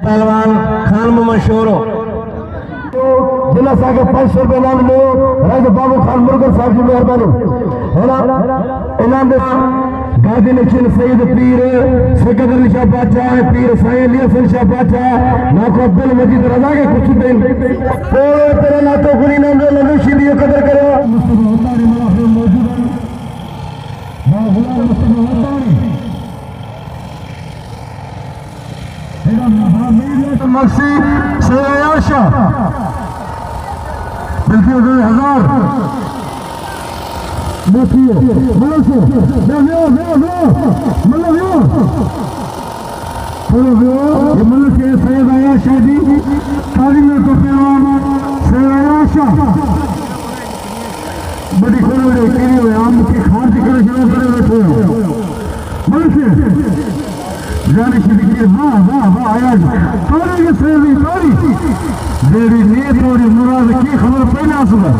पहलवान खान मोहम्मद शोरो जिला साके 500 रुपए इनाम लो राजा बाबू खान मुर्गर साहब जी मेहरबानी है ना इनाम दे गादी नशीन सईद पीर सिकंदर शाह बादशाह पीर साईं लियासन शाह बादशाह नाको अब्दुल मजीद रजा के कुछ दिन पूरे तेरे नातो गुनी नाम लो लनुशी दियो कदर करो मुस्तफा होतारी मौजूद है बाहुला मुस्तफा होतारी मक्सी शेयाशा बिल्कुल 2000 देखिए मलसे ये मलसे सैयद आयाशा जी तारीख में तो पहलवान शेयाशा बड़ी खोले केरी हुए आम की खार की करे शुरू करे बैठे मलसे जाने की दिखी वाह वाह वाह आया तारी के सेवी तारी जेडी नीयत और मुराद की खबर पहले आ सुबह